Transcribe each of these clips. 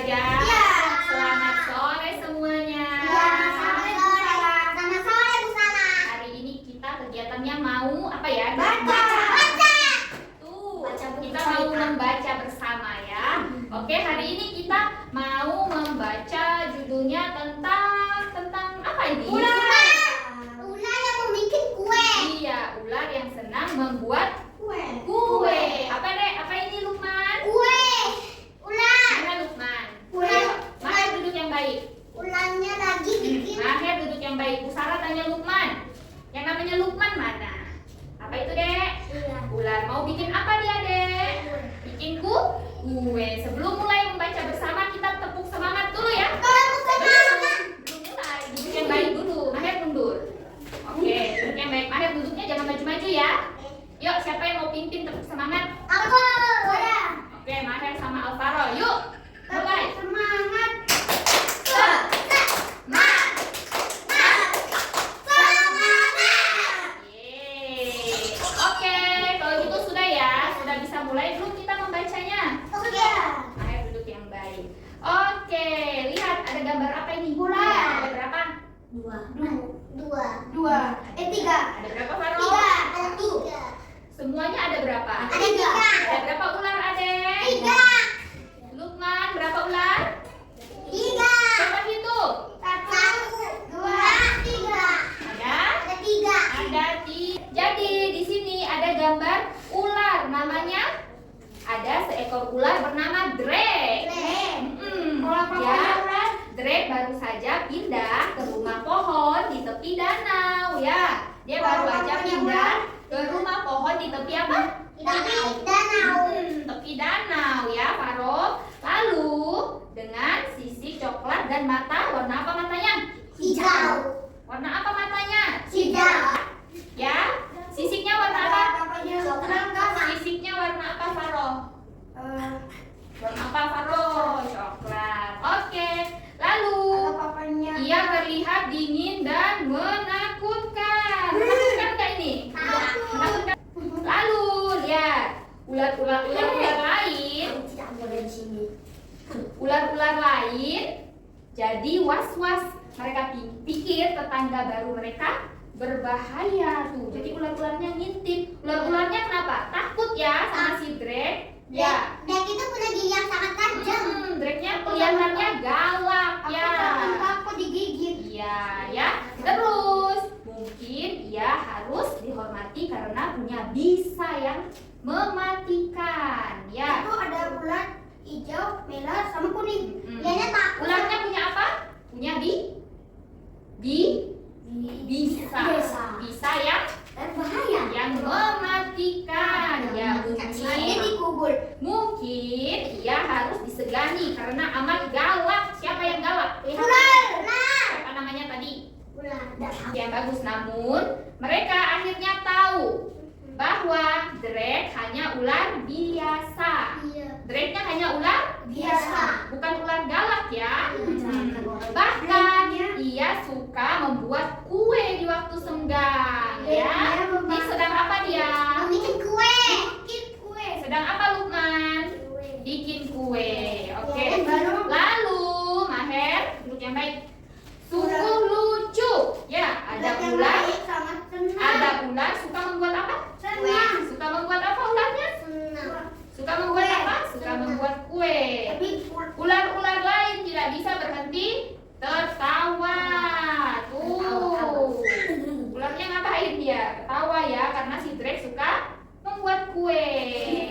belajar? Iya. Selamat sore semuanya. Selamat sore Bu Sala. Hari ini kita kegiatannya mau apa ya? Baca. Tuh, Baca buku kita cerita. mau membaca bersama ya. Oke, hari ini kita mau membaca judulnya tentang apa ini? Ular yang membuat kue. Iya, ular yang senang membuat Kue. kue. Apa Dek? Apa ini Lukman? Kue. Ular. Mana Lukman? Kue. Ayo, Mahir duduk yang baik. Ularnya lagi bikin. Mahir duduk yang baik. Bu Sarah tanya Lukman. Yang namanya Lukman mana? Apa itu Dek? Iya. Ular mau bikin apa dia Dek? Bikin kue. Sebelum mulai membaca bersama kita tepuk semangat dulu ya. Kalau semangat. Belum mulai. Duduk yang baik dulu. Mahir mundur. Oke, duduk yang baik. Mahir duduknya jangan maju-maju ya. Yuk, siapa yang mau pimpin tepuk semangat? Aku. Udah. Oke, Mahir sama Alvaro. Yuk, mulai. Semangat. Yeay. Oke, kalau gitu sudah ya. Sudah bisa mulai belum kita membacanya? Mahir duduk yang baik. Oke, lihat ada gambar apa ini? Ular. Ada berapa? Dua. Tiga. Ada berapa, Faro? Ada tiga. Semuanya ada berapa? Ada tiga. Ada berapa ular, Adek? Tiga. Lukman, berapa ular? Tiga. Coba hitung. Satu, dua, tiga. Ada? Ada tiga. Ada Jadi di sini ada gambar ular. Namanya ada seekor ular bernama Drake. Ya, Drake baru saja pindah ke rumah pohon di tepi danau ya. Dia baru aja pindah ke rumah pohon di tepi apa? Danau. Tepi danau ya, Faro. Lalu dengan sisik coklat dan mata warna apa matanya? Hijau. Warna apa matanya? Hijau. Ya, sisiknya warna apa? Coklat. Sisiknya warna apa, Faro? Warna apa, Faro? Coklat. Oke. Lalu ia terlihat dingin dan menakutkan. Menakutkan nggak ini? Menakutkan. Lalu lihat ular lain. Ular-ular lain jadi was-was. Mereka pikir tetangga baru mereka berbahaya tuh. Jadi ular-ularnya ngintip. Ular-ularnya kenapa? Takut ya sama si Drake. Ya. Drake itu punya gigi yang sangat tajam. Drake-nya kelihatannya galak ya. Aku digigit. Iya, ya. Terus mungkin ia harus dihormati karena punya bisa yang mematikan. Ya. Itu ada ular hijau, merah, sama kuning. Dianya takut. Ularnya punya apa? Punya bisa yang Berbahaya. mematikan. Ya, Dia dikubur. mungkin ia harus disegani karena amat galak. Siapa yang galak? Lihat. Ular. Siapa namanya tadi? Ular. Yang bagus, namun mereka akhirnya tahu bahwa Drake hanya ular biasa. Iya. Drake-nya hanya ular Biasa. bukan ular galak ya. Bahkan ia suka membuat kue di waktu senggang ya. Ini sedang apa dia? Bikin kue. Sedang apa Lukman? Bikin kue. Oke. Baru. Lalu Maher, duduk yang baik. Sungguh lucu. Ya, ada ular. Sangat senang. Ada ular suka membuat apa? Senang. Suka membuat apa ularnya? Senang. Suka membuat apa? Suka membuat kue. Tapi Ular-ular lain tidak bisa berhenti tertawa. Tuh. Ularnya ngapain dia? Ketawa ya karena si Drake suka membuat kue,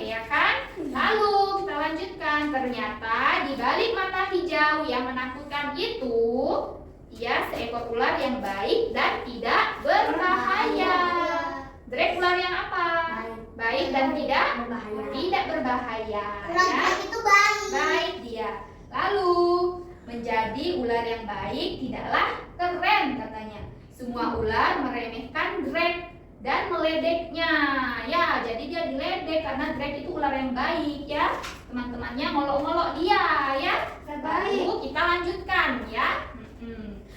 ya kan? Lalu kita lanjutkan. Ternyata di balik mata hijau yang menakutkan itu, ia seekor ular yang baik dan tidak berbahaya. Drake ular yang apa? Baik dan tidak berbahaya. ular Ya. Drake itu baik. Baik dia. Lalu menjadi ular yang baik tidaklah keren katanya. Semua ular meremehkan Drake dan meledeknya. Ya, jadi dia diledek karena Drake itu ular yang baik ya. Teman-temannya ngolok-ngolok dia ya. Lalu kita lanjutkan ya.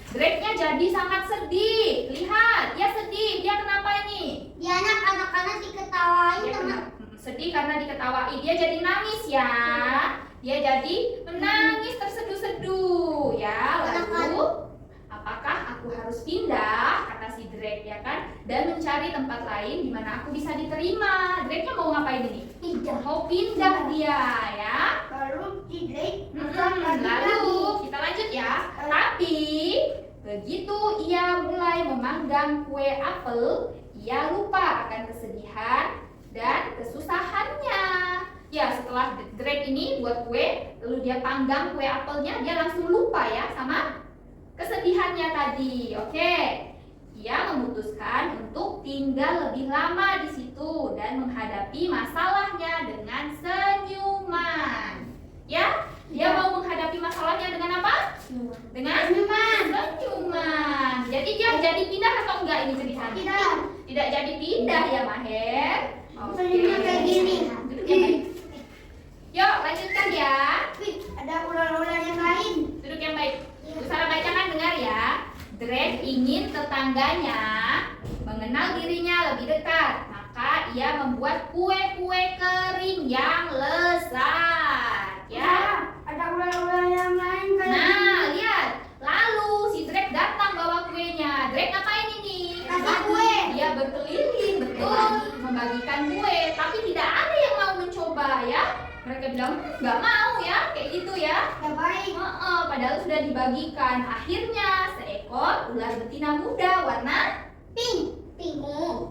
Drake-nya jadi sangat sedih. Lihat, dia sedih. Dia kenapa ini? Dia anak-anak diketawain Dia sama sedih karena diketawain. Dia jadi nangis ya. Dia jadi menangis tersenyum. lain di mana aku bisa diterima. Dreknya mau ngapain ini? Pindah. Mau pindah dia ya. Lalu si Drake Lalu kita lanjut ya. Tapi begitu ia mulai memanggang kue apel, ia lupa akan kesedihan dan kesusahannya. Ya, setelah Drake ini buat kue, lalu dia panggang kue apelnya, dia langsung lupa ya sama kesedihannya tadi. Oke. Ia memutuskan untuk tinggal lebih lama di situ dan menghadapi masalahnya dengan senyuman. Ya, dia mau menghadapi masalahnya dengan apa? Dengan senyuman. Jadi dia jadi pindah atau enggak ini ceritanya? Tidak. Tidak jadi pindah ya, Maher. Senyumnya kayak gini. Duduk yang baik. Yuk, lanjutkan ya. Ada ular-ular yang lain. Duduk yang baik. Bu Sarah bacakan, dengar ya. Drake ingin tetangganya mengenal dirinya lebih dekat, maka ia membuat kue-kue kering yang lezat. Ya. Ada ular-ular yang lain kayak Nah, lihat. Lalu si Drake datang bawa kuenya. Drake ngapain ini? Kasih kue. Dia berkeliling, betul, membagikan kue. Tapi tidak ada yang mau mencoba ya. Mereka bilang nggak mau ya, kayak gitu ya. Ya baik. Padahal sudah dibagikan. Akhirnya seekor ular betina muda warna Pink.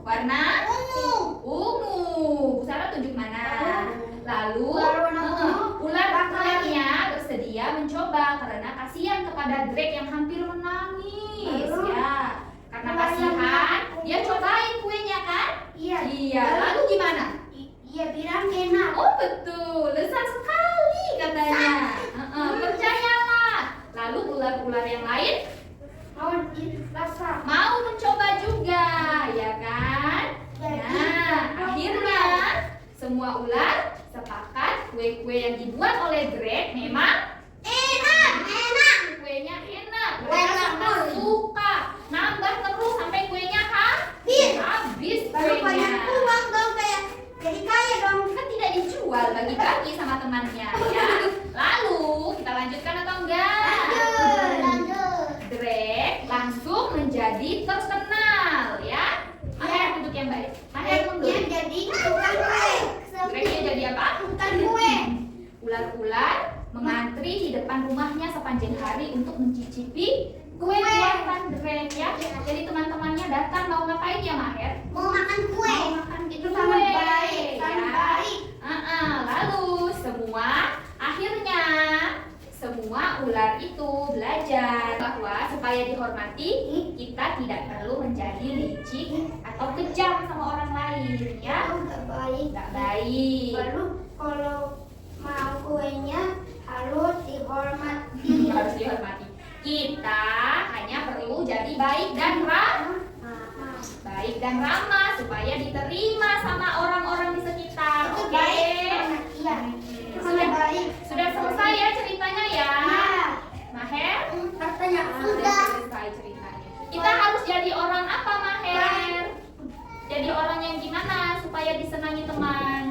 warna Ungu. ungu. Bu Sarah tunjuk mana? Lalu Warna ungu. ularnya bersedia mencoba karena kasihan kepada Drake yang hampir menangis. Lalu? Ya, karena Ular yang kasihan ungu. dia cobain kuenya kan? Iya. Iya. Lalu gimana? Iya bilang enak. Oh betul, lezat sekali katanya. Percayalah. Lalu ular-ular yang lain Mau dirasa. mau mencoba juga, ya kan? Nah, akhirnya semua ular sepakat kue-kue yang dibuat oleh Drake memang Enak. kuenya enak. Enak, Mereka Boy. suka nambah terus sampai kuenya habis Baru kuenya. banyak uang dong kayak jadi kaya dong. Kan tidak dijual, bagi-bagi sama temannya ya. Lalu kita lanjutkan atau enggak? Lanjut. Drake langsung menjadi terkenal ya. Maher duduk yang baik. Maher mundur. Dia jadi tukang kue. Drake jadi apa? Tukang kue. Ular-ular mengantri di depan rumahnya sepanjang hari untuk mencicipi kue buatan Drake ya. Jadi teman-temannya datang mau ngapain ya, Maher? Mau makan kue. Mau makan Itu kue, sangat baik. Sangat ya. baik. Lalu akhirnya semua ular itu belajar bahwa supaya dihormati kita tidak perlu menjadi licik atau kejam sama orang lain ya. Itu nggak baik. Nggak baik. Baru kalau mau kuenya harus dihormati. Harus dihormati. Kita hanya perlu jadi baik dan ramah supaya diterima sama orang-orang di sekitar. Itu Oke. baik. Iya. Itu sangat baik. Sudah selesai ya ceritanya ya. Ya. Maher? Katanya Sudah selesai ceritanya. Kita harus jadi orang apa, Maher? Jadi orang yang gimana supaya disenangi teman?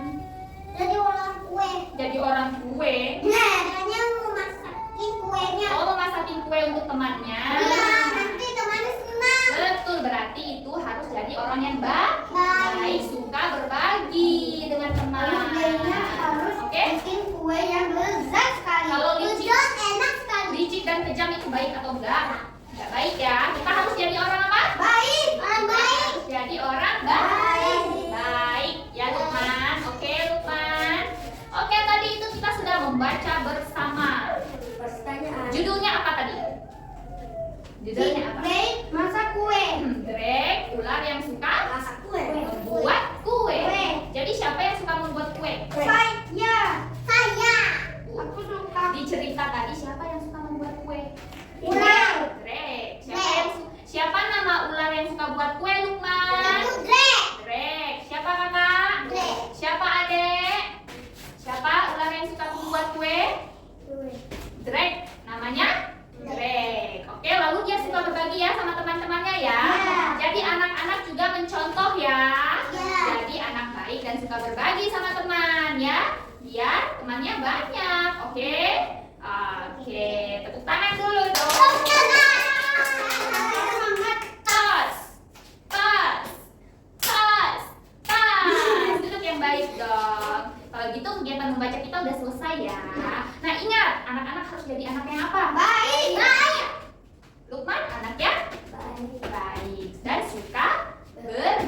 Jadi orang kue. Jadi orang kue. Nah, katanya mau masakin kuenya. Oh, masakin kue untuk temannya. Iya, nanti temannya senang. Betul, berarti itu harus jadi orang yang baik, suka berbagi dengan teman. Terus dianya harus Oke? bikin kue yang lezat sekali. Kalau licik. Lezat, enak sekali. Licik dan kejam itu baik atau enggak? Enggak baik ya. Kita harus jadi orang apa? Baik. Orang baik. Harus jadi orang Baik. baik. Ya, Lukman. Oke, Lukman. Oke, tadi itu kita sudah membaca bersama. Pertanyaan. Judulnya apa tadi? Judulnya apa? Drake masak kue. Drake, ular yang suka Masak kue. membuat kue. Kue. Jadi siapa yang suka membuat kue? Saya. Aku suka. Di cerita tadi siapa yang suka membuat kue? Ular. Drake. Siapa nama ular yang suka buat kue, Lukman? Drake. Drake. Siapa kakak? Drake. Siapa adek? Siapa ular yang suka membuat kue? Drake. Namanya? Drake. Oke, lalu dia suka berbagi ya sama teman-temannya ya. Ya. Jadi anak-anak juga mencontoh ya. Ya. Jadi anak baik dan suka berbagi sama teman ya. Biar temannya banyak. Oke? Oke. dong. Kalau gitu kegiatan membaca kita udah selesai ya. Nah ingat, anak-anak harus jadi anak yang apa? Baik. Lukman anaknya Baik. baik dan suka berbaca.